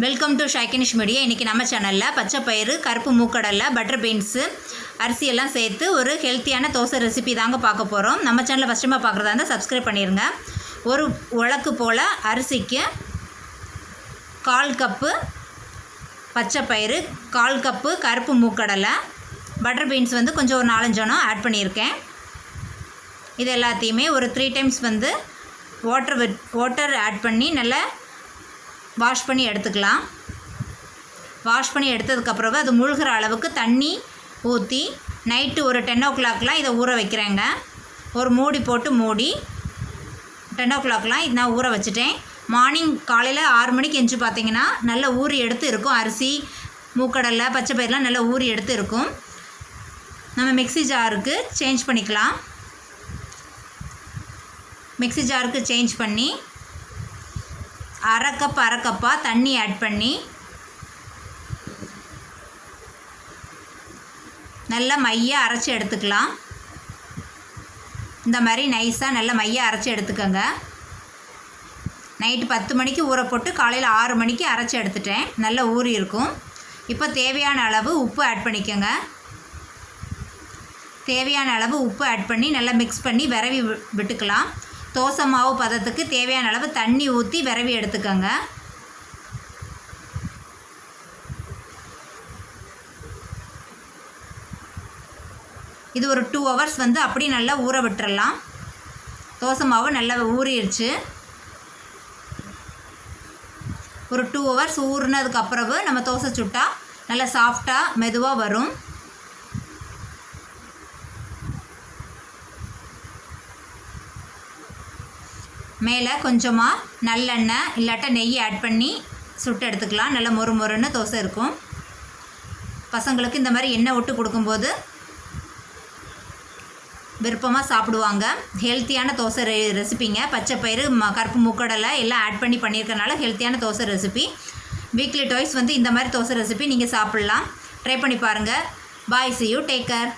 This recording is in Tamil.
Welcome to ஷைக்கினிஷ் media. இன்றைக்கி நம்ம சேனலில் பச்சை பயிறு, கருப்பு மூக்கடலை, பட்டர் பீன்ஸு, அரிசி எல்லாம் சேர்த்து ஒரு ஹெல்த்தியான தோசை ரெசிபி தாங்க பார்க்க போகிறோம். நம்ம சேனலில் ஃபஸ்ட் டைமாக பார்க்குறதா இருந்தால் சப்ஸ்கிரைப் பண்ணிடுங்க. ஒரு உலக்கு போல் அரிசிக்கு 1/4 கப்பு பச்சை பயிறு, 1/4 கப்பு கருப்பு மூக்கடலை, பட்டர் பீன்ஸ் கொஞ்சம் ஒரு 4-5 ஆட் பண்ணியிருக்கேன். இது எல்லாத்தையுமே ஒரு 3 டைம்ஸ் வாட்டர் ஆட் பண்ணி நல்லா வாஷ் பண்ணி எடுத்துக்கலாம். வாஷ் பண்ணி எடுத்ததுக்கப்புறம் அது முழுகிற அளவுக்கு தண்ணி ஊற்றி நைட்டு ஒரு 10 o'clockலாம் இதை ஊற வைக்கிறேங்க. ஒரு மூடி போட்டு மூடி 10 o'clockலாம் இது நான் ஊற வச்சுட்டேன். மார்னிங் காலையில் 6 மணிக்கு எஞ்சி பார்த்திங்கன்னா நல்லா ஊறி எடுத்து இருக்கும். அரிசி, மூக்கடலை, பச்சை பயிரெலாம் நல்லா ஊறி எடுத்து இருக்கும். நம்ம மிக்ஸி ஜாருக்கு சேஞ்ச் பண்ணிக்கலாம். மிக்ஸி ஜாருக்கு சேஞ்ச் பண்ணி அரை கப்பாக தண்ணி ஆட் பண்ணி நல்லா மையாக அரைச்சி எடுத்துக்கலாம். இந்த மாதிரி நைஸாக நல்லா மையாக அரைச்சி எடுத்துக்கோங்க. நைட்டு 10 மணிக்கு ஊற போட்டு காலையில் 6 மணிக்கு அரைச்சி எடுத்துட்டேன். நல்லா ஊறி இருக்கும். இப்போ தேவையான அளவு உப்பு ஆட் பண்ணிக்கோங்க. தேவையான அளவு உப்பு ஆட் பண்ணி நல்லா மிக்ஸ் பண்ணி விரவி விட்டுக்கலாம். தோசை மாவு பதத்துக்கு தேவையான அளவு தண்ணி ஊற்றி விரவி எடுத்துக்கோங்க. இது ஒரு 2 hours அப்படி நல்லா ஊற விட்டுறலாம். தோசை மாவு நல்லா ஊறிடுச்சு. ஒரு 2 hours ஊறினதுக்கப்புறம் நம்ம தோசை சுட்டால் நல்லா சாஃப்டாக மெதுவாக வரும். மேலே கொஞ்சமாக நல்லெண்ணெய் இல்லாட்டா நெய் ஆட் பண்ணி சுட்டு எடுத்துக்கலாம். நல்லா மொறு மொறுன்னு தோசை இருக்கும். பசங்களுக்கு இந்த மாதிரி எண்ணெய் விட்டு கொடுக்கும்போது விருப்பமாக சாப்பிடுவாங்க. ஹெல்த்தியான தோசை ரெசிபிங்க. பச்சை பயிறு, கருப்பு மூக்கடலை எல்லாம் ஆட் பண்ணி பண்ணியிருக்கனால ஹெல்த்தியான தோசை ரெசிபி. வீக்லி டாய்ஸ் இந்த மாதிரி தோசை ரெசிபி நீங்கள் சாப்பிட்லாம். ட்ரை பண்ணி பாருங்கள். பாய், see you, take care.